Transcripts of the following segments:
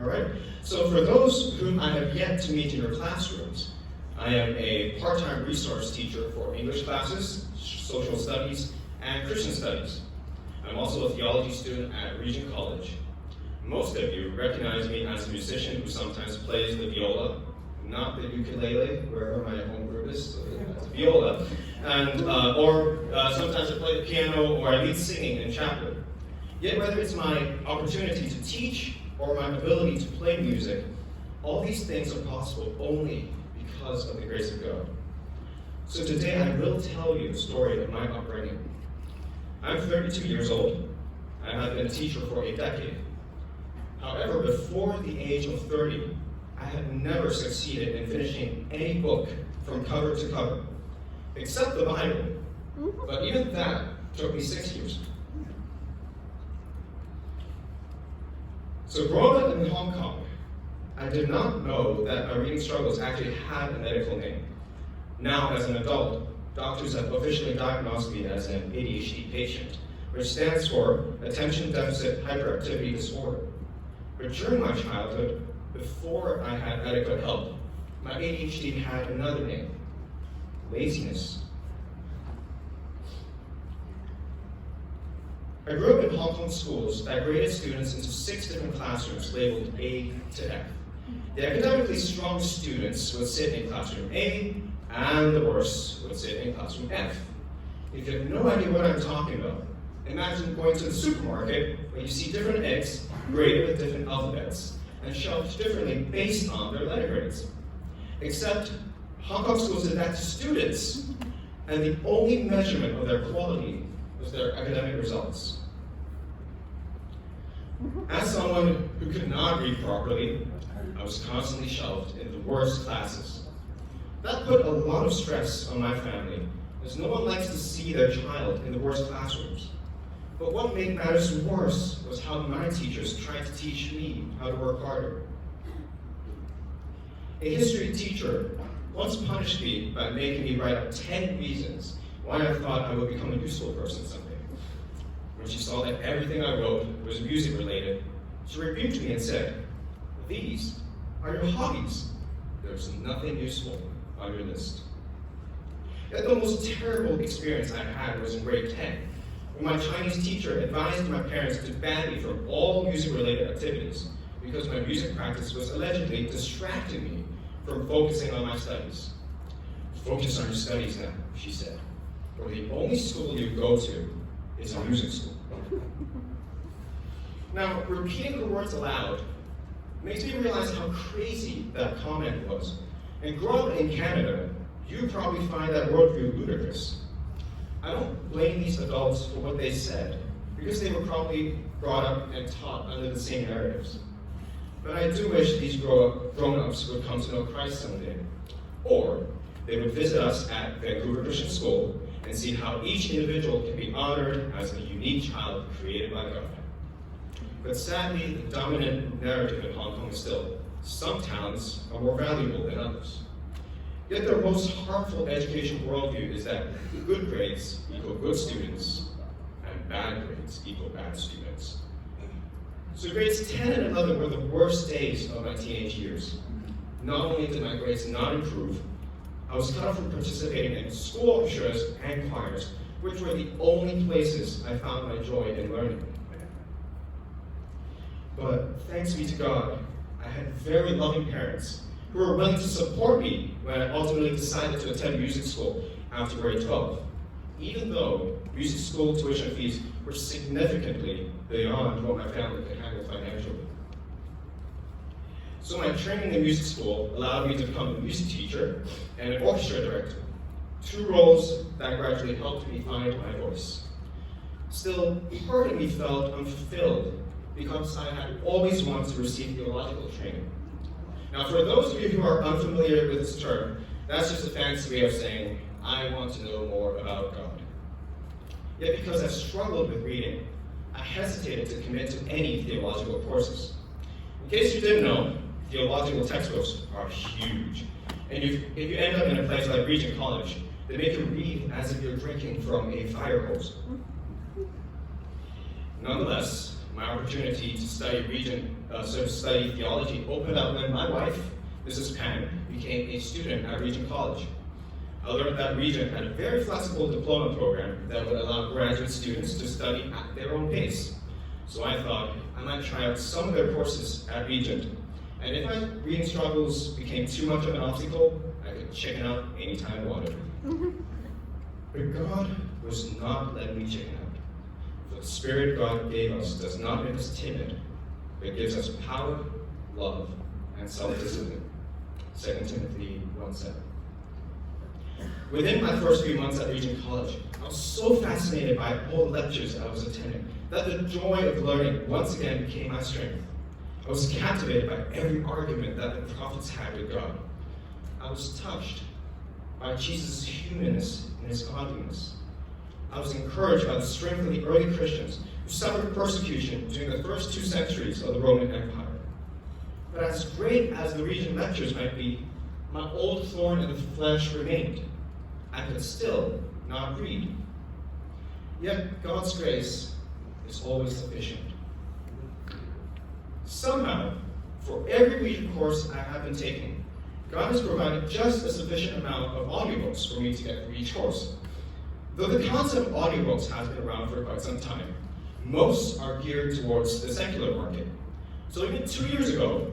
All right? So for those whom I have yet to meet in your classrooms, I am a part-time resource teacher for English classes, social studies, and Christian studies. I'm also a theology student at Regent College. Most of you recognize me as a musician who sometimes plays the viola, not the ukulele, wherever my home group is, so it's viola, and or sometimes I play the piano or I lead singing in chapel. Yet whether it's my opportunity to teach or my ability to play music, all these things are possible only because of the grace of God. So today I will tell you the story of my upbringing. I'm 32 years old, and I've been a teacher for a decade. However, before the age of 30, I had never succeeded in finishing any book from cover to cover, except the Bible. But even that took me 6 years. So growing up in Hong Kong, I did not know that my reading struggles actually had a medical name. Now, as an adult, doctors have officially diagnosed me as an ADHD patient, which stands for Attention Deficit Hyperactivity Disorder. But during my childhood, before I had adequate help, my ADHD had another name: laziness. I grew up in Hong Kong schools that graded students into 6 different classrooms labeled A to F. The academically strong students would sit in classroom A, and the worst would sit in classroom F. If you have no idea what I'm talking about, imagine going to the supermarket where you see different eggs graded with different alphabets and shelved differently based on their letter grades. Except Hong Kong schools did that to students, and the only measurement of their quality was their academic results. As someone who could not read properly, I was constantly shelved in the worst classes. That put a lot of stress on my family, as no one likes to see their child in the worst classrooms. But what made matters worse was how my teachers tried to teach me how to work harder. A history teacher once punished me by making me write out 10 reasons why I thought I would become a useful person someday. When she saw that everything I wrote was music related, she rebuked me and said, "These are your hobbies. There's nothing useful on your list." Yet the most terrible experience I had was in grade 10, when my Chinese teacher advised my parents to ban me from all music-related activities because my music practice was allegedly distracting me from focusing on my studies. "Focus on your studies now," she said, "or the only school you go to is a music school." Now, repeating the words aloud makes me realize how crazy that comment was. And growing up in Canada, you probably find that worldview ludicrous. I don't blame these adults for what they said, because they were probably brought up and taught under the same narratives. But I do wish these grown-ups would come to know Christ someday. Or they would visit us at Vancouver Christian School and see how each individual can be honored as a unique child created by God. But sadly, the dominant narrative in Hong Kong is still, some talents are more valuable than others. Yet their most harmful education worldview is that good grades equal good students, and bad grades equal bad students. So grades 10 and 11 were the worst days of my teenage years. Not only did my grades not improve, I was cut off from participating in school orchestras and choirs, which were the only places I found my joy in learning. But thanks be to God, I had very loving parents who were willing to support me when I ultimately decided to attend music school after grade 12, even though music school tuition fees were significantly beyond what my family could handle financially. So my training in music school allowed me to become a music teacher and an orchestra director, 2 roles that gradually helped me find my voice. Still, part of me felt unfulfilled because I had always wanted to receive theological training. Now, for those of you who are unfamiliar with this term, that's just a fancy way of saying, I want to know more about God. Yet because I struggled with reading, I hesitated to commit to any theological courses. In case you didn't know, theological textbooks are huge. And if you end up in a place like Regent College, they make you read as if you're drinking from a fire hose. Nonetheless, my opportunity to study theology opened up when my wife, Mrs. Pan, became a student at Regent College. I learned that Regent had a very flexible diploma program that would allow graduate students to study at their own pace. So I thought I might try out some of their courses at Regent. And if my reading struggles became too much of an obstacle, I could chicken out anytime I wanted. But God was not letting me chicken out. For the Spirit God gave us does not make us timid, but gives us power, love, and self-discipline. 2 Timothy 1:7. Within my first few months at Regent College, I was so fascinated by all the lectures I was attending that the joy of learning once again became my strength. I was captivated by every argument that the prophets had with God. I was touched by Jesus' humanness and his godliness. I was encouraged by the strength of the early Christians who suffered persecution during the first 2 centuries of the Roman Empire. But as great as the Regent lectures might be, my old thorn in the flesh remained. I could still not read. Yet God's grace is always sufficient. Somehow, for every Regent course I have been taking, God has provided just a sufficient amount of audiobooks for me to get through each course. Though the concept of audiobooks has been around for quite some time, most are geared towards the secular market. So even 2 years ago,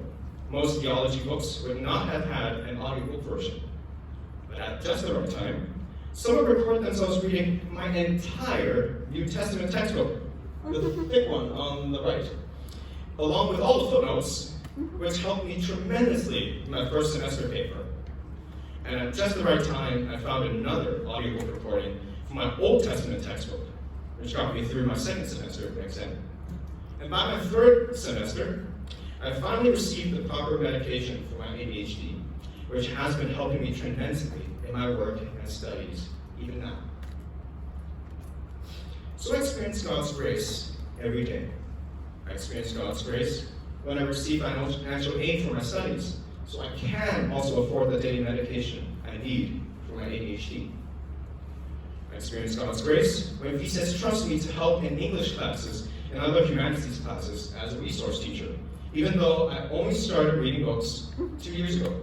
most theology books would not have had an audiobook version. But at just the right time, someone recorded themselves reading my entire New Testament textbook, the thick one on the right, along with all the footnotes, which helped me tremendously in my first semester paper. And at just the right time, I found another audiobook recording from my Old Testament textbook, which got me through my second semester exam. And by my third semester, I finally received the proper medication for my ADHD, which has been helping me tremendously in my work and studies, even now. So I experience God's grace every day. I experience God's grace when I receive financial aid for my studies, so I can also afford the daily medication I need for my ADHD. I experience God's grace when He says trust me to help in English classes and other humanities classes as a resource teacher, even though I only started reading books 2 years ago.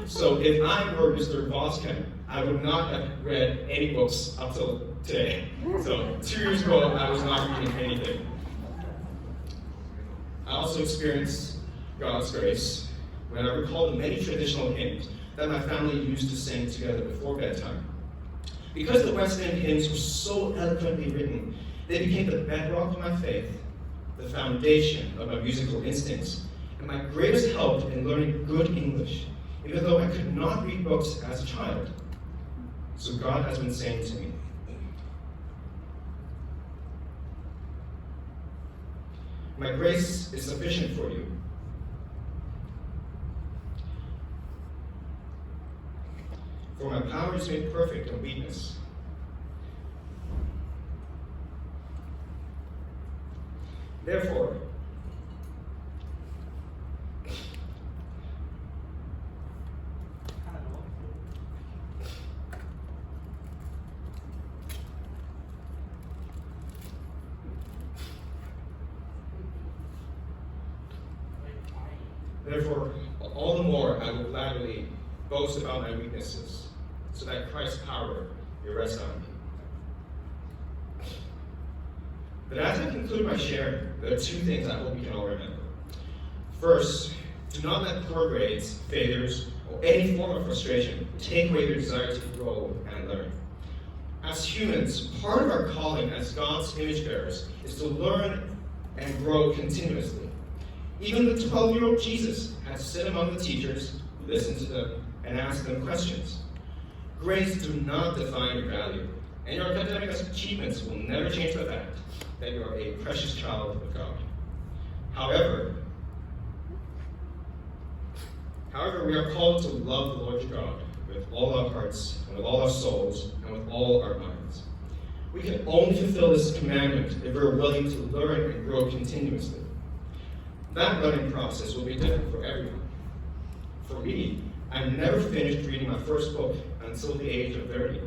So if I were Mr. Voskamp, I would not have read any books up till today. So 2 years ago, I was not reading anything. I also experienced God's grace when I recall the many traditional hymns that my family used to sing together before bedtime. Because the West End hymns were so eloquently written, they became the bedrock of my faith, the foundation of my musical instincts, and my greatest help in learning good English, even though I could not read books as a child. So God has been saying to me, my grace is sufficient for you. For my power is made perfect in weakness. Therefore, all the more I will gladly boast about my weaknesses, so that Christ's power may rest on me. But as I conclude my share, there are 2 things I hope we can all remember. First, do not let poor grades, failures, or any form of frustration take away your desire to grow and learn. As humans, part of our calling as God's image bearers is to learn and grow continuously. Even the 12-year-old Jesus had to sit among the teachers, listen to them, and ask them questions. Grades do not define your value, and your academic achievements will never change the fact that you are a precious child of God. However, we are called to love the Lord God with all our hearts, and with all our souls, and with all our minds. We can only fulfill this commandment if we're willing to learn and grow continuously. That learning process will be different for everyone. For me, I never finished reading my first book until the age of 30.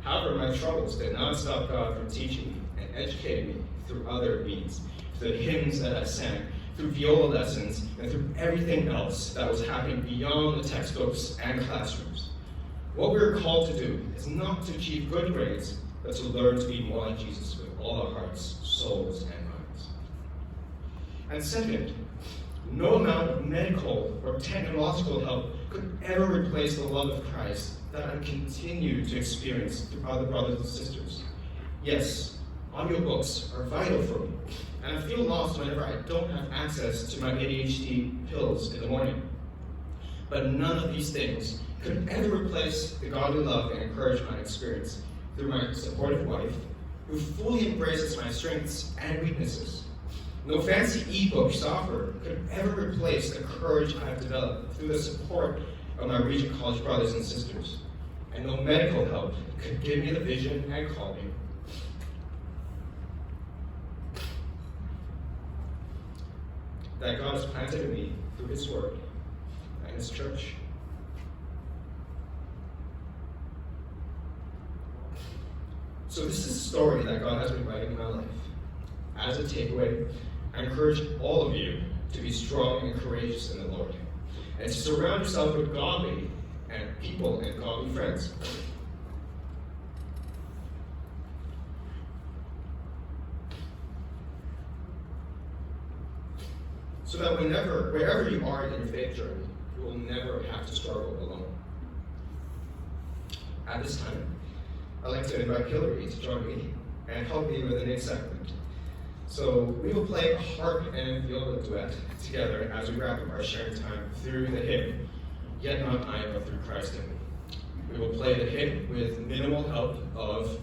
However, my troubles did not stop God from teaching me and educating me through other means. through the hymns that I sang, through viola lessons, and through everything else that was happening beyond the textbooks and classrooms. What we're called to do is not to achieve good grades, but to learn to be more like Jesus with all our hearts, souls, and minds. And second, no amount of medical or technological help could ever replace the love of Christ that I continue to experience through other brothers and sisters. Yes, audiobooks are vital for me, and I feel lost whenever I don't have access to my ADHD pills in the morning. But none of these things could ever replace the godly love and encouragement I experience through my supportive wife, who fully embraces my strengths and weaknesses. No fancy ebook software could ever replace the courage I've developed through the support of my Regent College brothers and sisters. And no medical help could give me the vision and calling that God has planted in me through His Word and His church. So this is a story that God has been writing in my life. As a takeaway, I encourage all of you to be strong and courageous in the Lord, and to surround yourself with godly and people and godly friends. So that wherever you are in your faith journey, you will never have to struggle alone. At this time, I'd like to invite Hilary to join me and help me with the next segment. So we will play a harp and viola duet together as we wrap up our sharing time through the hymn, Yet Not I, but Through Christ in Me. We will play the hymn with minimal help of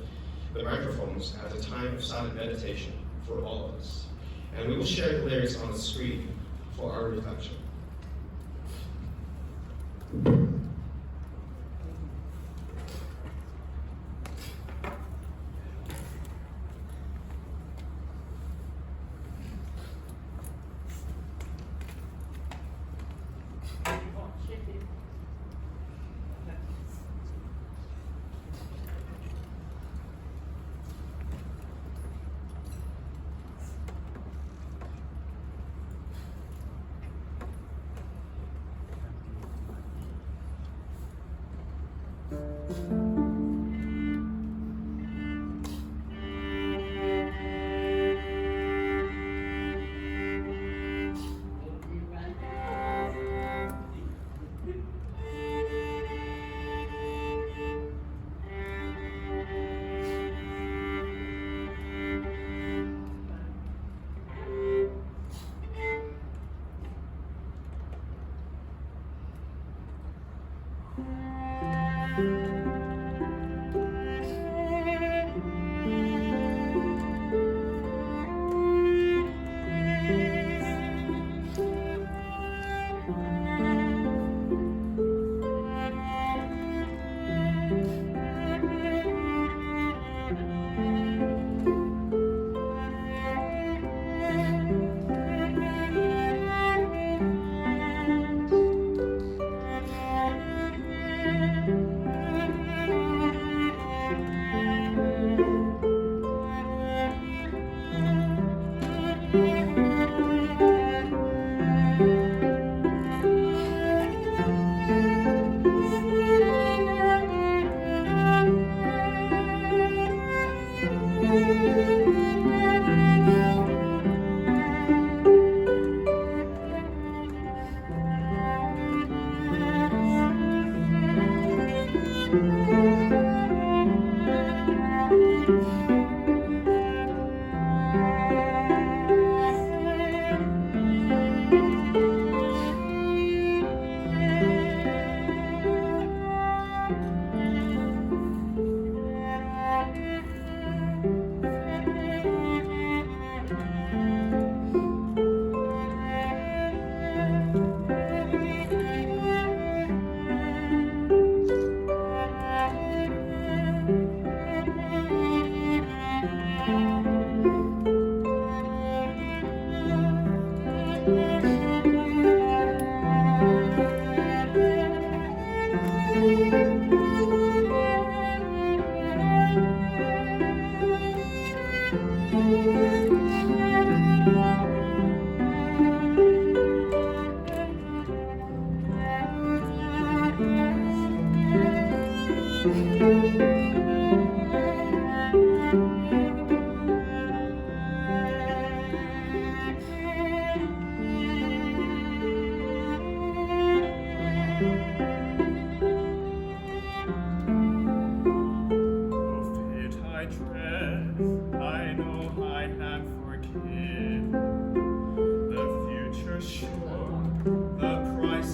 the microphones as a time of silent meditation for all of us. And we will share the lyrics on the screen for our reflection.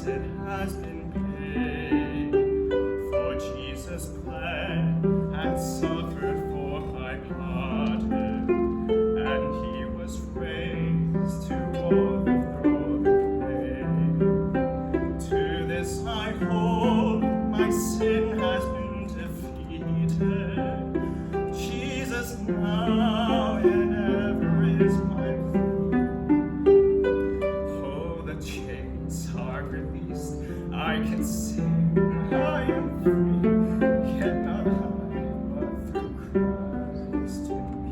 sin has been paid. For Jesus bled and suffered for my pardon, and he was raised to overthrow the grave. To this I hold, my sin has been defeated. Jesus now and ever is my food. Oh, the chains are released. I can sing, I am free, yet not I, but through Christ in me.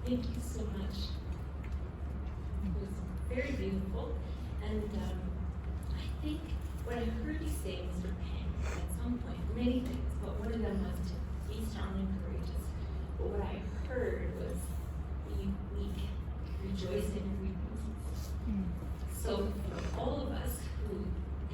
Thank you so much. It was very beautiful. And I think what I heard you say, Mr. Pang, at some point, many things, but one of them was to be strong and courageous. But what I heard was be weak, rejoice in your weaknesses. So for all of us who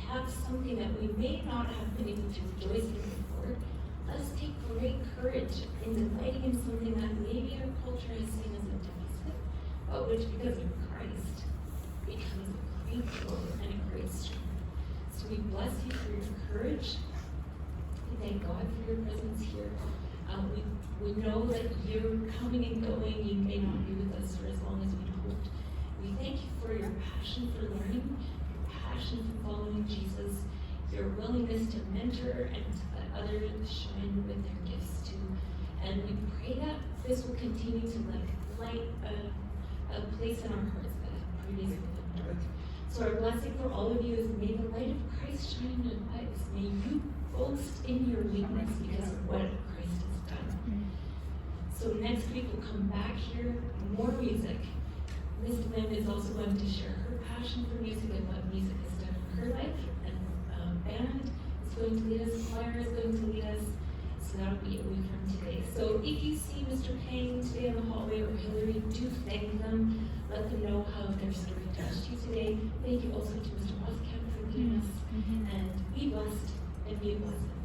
have something that we may not have been able to rejoice in before, let's take great courage in delighting in something that maybe our culture has seen as a deficit, but which, because of Christ, becomes a great joy and a great strength. So we bless you for your courage. We thank God for your presence here. We know that you're coming and going. You may not be with us for as long as we'd hoped. We thank you for your passion for learning, your passion for following Jesus, your willingness to mentor and to let others shine with their gifts too. And we pray that this will continue to light a place in our hearts that have previously been dark. So our blessing for all of you is may the light of Christ shine in your lives. May you boast in your weakness because of what Christ has done. So next week we'll come back here, more music. Miss Lynn is also going to share her passion for music and what music has done in her life. And band is going to lead us, choir is going to lead us. So that'll be a week from today. So if you see Mr. Payne today in the hallway or Hilary, do thank them. Let them know how their story touched you today. Thank you also to Mr. Moskamp for leading us. And be blessed and be a blessing.